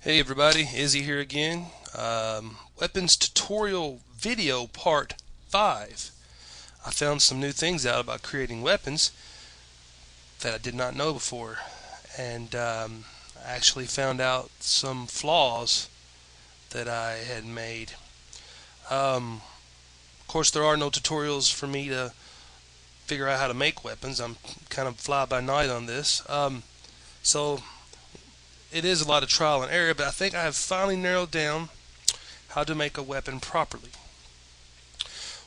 Hey everybody, Izzy here again. Weapons tutorial video part 5. I found some new things out about creating weapons that I did not know before, and I actually found out some flaws that I had made. Of course, there are no tutorials for me to figure out how to make weapons. I'm kind of fly by night on this. So it is a lot of trial and error, but I think I have finally narrowed down how to make a weapon properly.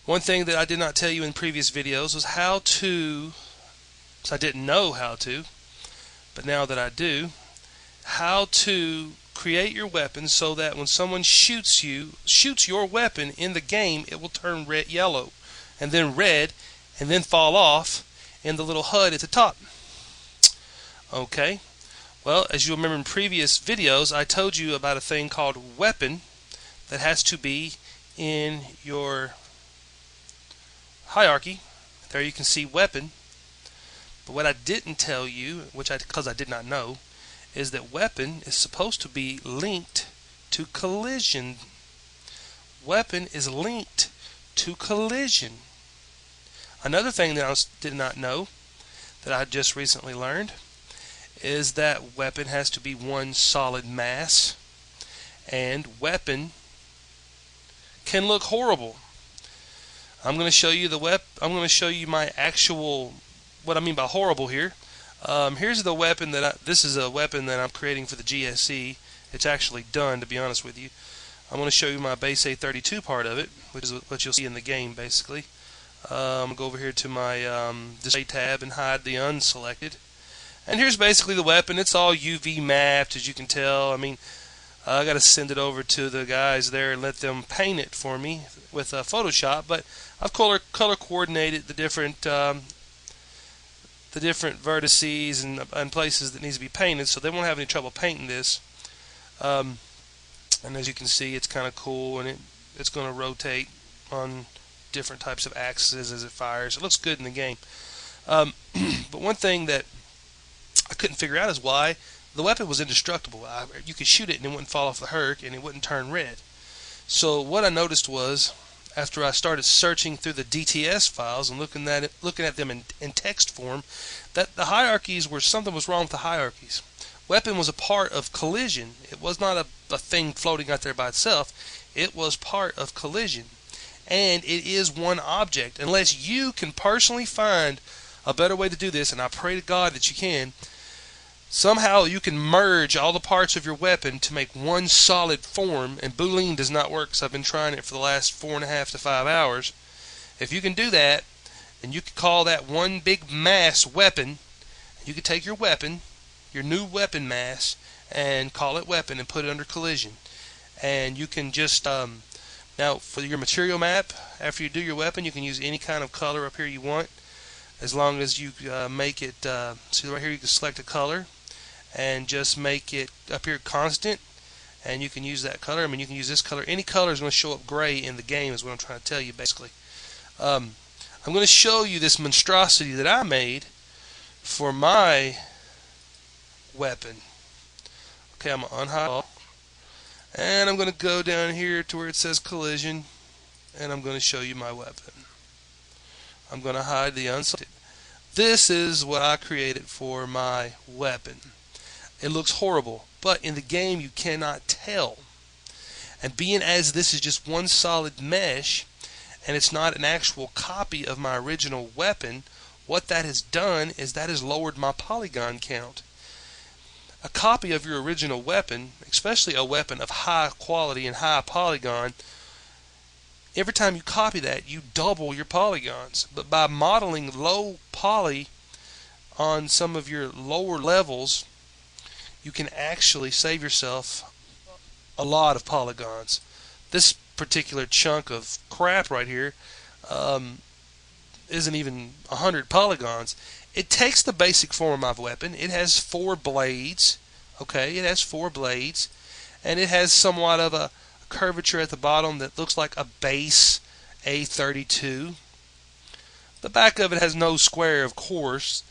One thing that I did not tell you in previous videos was how to, so I didn't know how to, but now that I do, how to create your weapon so that when someone shoots your weapon in the game, it will turn yellow, and then red, and then fall off in the little HUD at the top. Okay. Well, as you remember in previous videos, I told you about a thing called weapon that has to be in your hierarchy. There you can see weapon. But what I didn't tell you, because I did not know, is that weapon is supposed to be linked to collision. Weapon is linked to collision. Another thing that I did not know that I just recently learned is that weapon has to be one solid mass, and weapon can look horrible. I'm going to show you I'm going to show you my actual, what I mean by horrible here. Here's the weapon this is a weapon that I'm creating for the GSE. It's actually done, to be honest with you. I'm going to show you my base A32 part of it, which is what you'll see in the game basically. I'm going to go over here to my display tab and hide the unselected. And here's basically the weapon. It's all UV mapped, as you can tell. I mean, I got to send it over to the guys there and let them paint it for me with Photoshop. But I've color coordinated the different vertices and places that needs to be painted, so they won't have any trouble painting this. And as you can see, it's kind of cool, and it's going to rotate on different types of axes as it fires. It looks good in the game. But one thing that I couldn't figure out is why the weapon was indestructible. You could shoot it and it wouldn't fall off the Herc and it wouldn't turn red. So what I noticed was, after I started searching through the DTS files and looking at them in text form, that the hierarchies something was wrong with the hierarchies. Weapon was a part of collision. It was not a thing floating out there by itself. It was part of collision. And it is one object. Unless you can personally find a better way to do this, and I pray to God that you can, somehow you can merge all the parts of your weapon to make one solid form, and Boolean does not work because I've been trying it for the last 4.5 to 5 hours. If you can do that, then you can call that one big mass weapon. You can take your weapon, your new weapon mass, and call it weapon and put it under collision. And you can just, now for your material map, after you do your weapon, you can use any kind of color up here you want, as long as you make it, see right here you can select a color and just make it up here constant, and you can use that color. I mean, you can use this color. Any color is going to show up gray in the game is what I'm trying to tell you basically. I'm going to show you this monstrosity that I made for my weapon. Okay, I'm going to unhide all, and I'm going to go down here to where it says collision, and I'm going to show you my weapon. I'm going to hide the unselected. This is what I created for my weapon. It looks horrible, but in the game you cannot tell. And being as this is just one solid mesh, and it's not an actual copy of my original weapon, what that has done is that has lowered my polygon count. A copy of your original weapon, especially a weapon of high quality and high polygon, every time you copy that, you double your polygons. But by modeling low poly on some of your lower levels, you can actually save yourself a lot of polygons. This particular chunk of crap right here isn't even 100 polygons. It takes the basic form of my weapon. It has 4 blades. Okay, it has 4 blades, and it has somewhat of a curvature at the bottom that looks like a base A32. The back of it has no square, of course,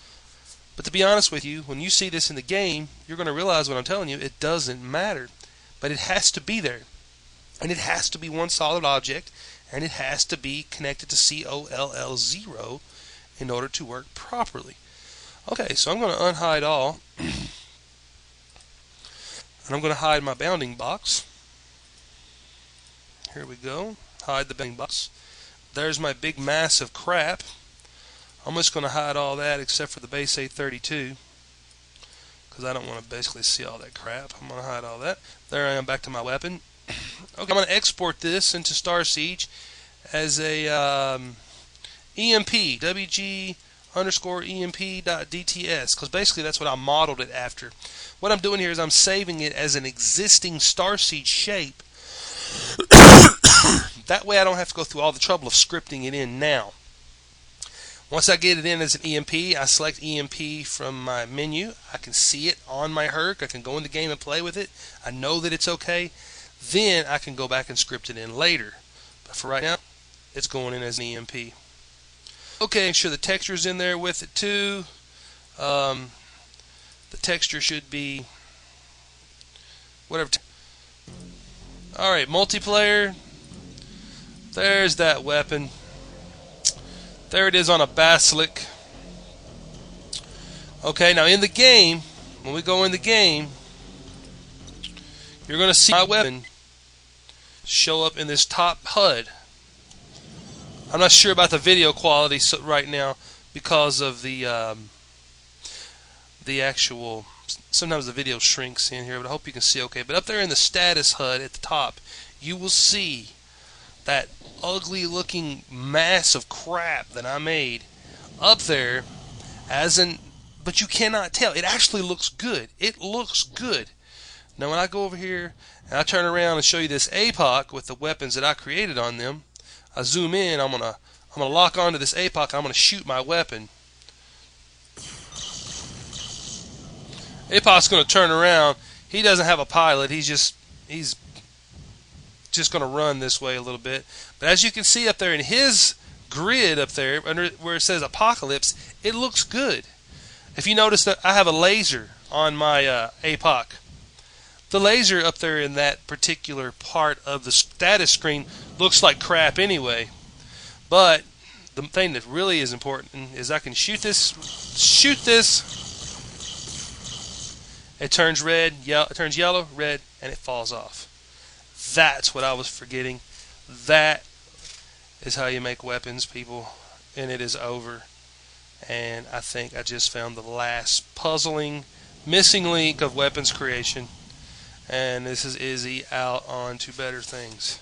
but to be honest with you, when you see this in the game, you're going to realize what I'm telling you. It doesn't matter. but it has to be there. And it has to be one solid object, and it has to be connected to COLL0 in order to work properly. Okay, so I'm going to unhide all, and I'm going to hide my bounding box. Here we go. Hide the bounding box. There's my big mass of crap. I'm just going to hide all that except for the base A32, because I don't want to basically see all that crap. I'm going to hide all that. There I am, back to my weapon. Okay, I'm going to export this into Star Siege as a EMP, WG_EMP.DTS, because basically that's what I modeled it after. What I'm doing here is I'm saving it as an existing Star Siege shape. That way I don't have to go through all the trouble of scripting it in now. Once I get it in as an EMP, I select EMP from my menu. I can see it on my Herc. I can go in the game and play with it. I know that it's okay. Then I can go back and script it in later. But for right now, it's going in as an EMP. Okay, make sure the texture is in there with it too. The texture should be whatever. Alright, multiplayer. There's that weapon. There it is on a Basilisk. Okay, now in the game, when we go in the game, you're going to see my weapon show up in this top HUD. I'm not sure about the video quality right now because of the actual. Sometimes the video shrinks in here, but I hope you can see okay. But up there in the status HUD at the top, you will see that ugly looking mass of crap that I made up there but you cannot tell. It actually looks good. It looks good. Now when I go over here and I turn around and show you this APOC with the weapons that I created on them, I zoom in, I'm gonna lock onto this APOC, I'm gonna shoot my weapon. APOC's gonna turn around. He doesn't have a pilot, he's just going to run this way a little bit. But as you can see up there in his grid up there, under where it says Apocalypse, it looks good. If you notice that I have a laser on my APOC. The laser up there in that particular part of the status screen looks like crap anyway. But the thing that really is important is I can shoot this. It turns red, it turns yellow, red, and it falls off. That's what I was forgetting. That is how you make weapons, people. And it is over. And I think I just found the last puzzling, missing link of weapons creation. And this is Izzy out on to better things.